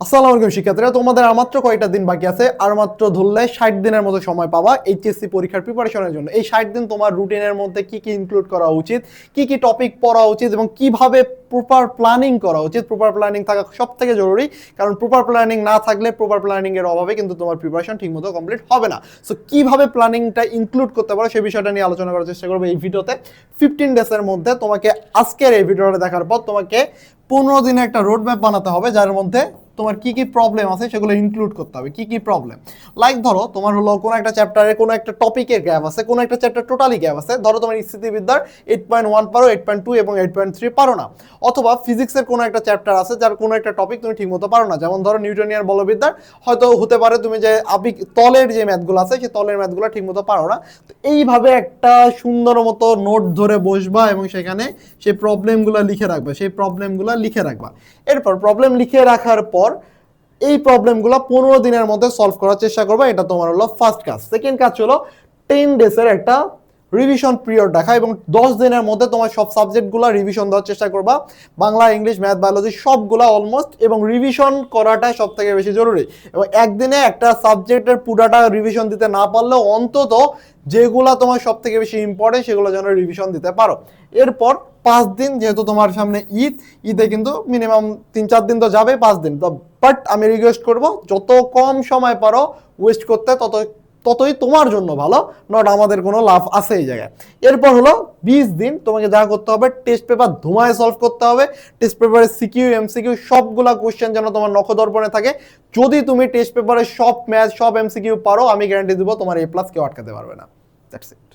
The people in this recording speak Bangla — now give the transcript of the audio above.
আসসালামু আলাইকুম শিক্ষার্থীরা, তোমাদের আর মাত্র কয়টা দিন বাকি আছে। আর মাত্র ধরলে 60 দিনের মতো সময় পাবা এইচএসসি পরীক্ষার প্রিপারেশনের জন্য। এই 60 দিন তোমার রুটিনের মধ্যে কি কি ইনক্লুড করা উচিত, কি কি টপিক পড়া উচিত এবং কিভাবে প্রপার প্ল্যানিং করা উচিত। প্রপার প্ল্যানিং থাকা সব থেকে জরুরি, কারণ প্রপার প্ল্যানিং না থাকলে, প্রপার প্ল্যানিং এর অভাবে কিন্তু তোমার প্রিপারেশন ঠিকমতো কমপ্লিট হবে না। সো কিভাবে প্ল্যানিংটা ইনক্লুড করতে পারো সেই বিষয়টা নিয়ে আলোচনা করার চেষ্টা করবো এই ভিডিওতে। 15 ডেজের মধ্যে তোমাকে, আজকের এই ভিডিওটা দেখার পর তোমাকে 15 দিনে একটা রোড ম্যাপ বানাতে হবে, যার মধ্যে তোমার কি কি প্রবলেম আছে সেগুলো ইনক্লুড করতে হবে। কি কি প্রবলেম, লাইক ধরো তোমার হলো কোনো একটা চ্যাপ্টারে কোনো একটা টপিকের গ্যাপ আছে, কোনো একটা চ্যাপ্টার টোটালি গ্যাপ আছে। ধরো তোমার স্থিতিবিদ্যার 8.1 পারো, 8.2 এবং 8.3 পারো না। অথবা ফিজিক্সের কোনো একটা চ্যাপ্টার আছে যার কোনো একটা টপিক তুমি ঠিকমতো পারো না, যেমন ধরো নিউটনিয়ান বলবিদ্যার হয়তো হতে পারে তুমি যে তলের যে ম্যাথগুলো আছে সেই তলের ম্যাথগুলো ঠিকমতো পারো না। তো এইভাবে একটা সুন্দর মতো নোট ধরে বসবা এবং সেখানে সেই প্রবলেমগুলো লিখে রাখবা, এরপর প্রবলেম লিখে রাখার পর এই প্রবলেমগুলো 15 দিনের মধ্যে সলভ করার চেষ্টা করবা। এটা তোমার হলো ফার্স্ট কাজ। সেকেন্ড কাজ হলো 10 ডেজের একটা রিভিশন পিরিয়ড রাখা এবং 10 দিনের মধ্যে তোমার সব সাবজেক্টগুলো রিভিশন দেওয়ার চেষ্টা করবা। বাংলা, ইংলিশ, ম্যাথ, বায়োলজি সবগুলা অলমোস্ট, এবং রিভিশন করাটা সব থেকে বেশি জরুরি। এবং একদিনে একটা সাবজেক্টের পুরাটা রিভিশন দিতে না পারলেও অন্তত যেগুলো তোমার সব থেকে বেশি ইম্পর্টেন্ট সেগুলো যেন রিভিশন দিতে পারো। এরপর 5 দিন, যেহেতু তোমার সামনে ঈদে কিন্তু মিনিমাম 3-4 দিন তো যাবে, 5 দিন তো। বাট আমি রিকোয়েস্ট করব যত কম সময় পারো ওয়েস্ট করতে, ততই তোমার জন্য ভালো, নট আমাদের কোনো লাভ আছে এই জায়গায়। এরপর হলো 20 দিন তোমাকে যা করতে হবে, টেস্ট পেপার ধুমায় সলভ করতে হবে। টেস্ট পেপারের সিকিউ, এমসিকিউ সবগুলা কোশ্চেন যেন তোমার নখদর্পণে থাকে। যদি তুমি টেস্ট পেপারের সব ম্যাথ, সব এমসিকিউ পারো, আমি গ্যারান্টি দেবো তোমার A+ কেউ আটকাতে পারবে না। That's it.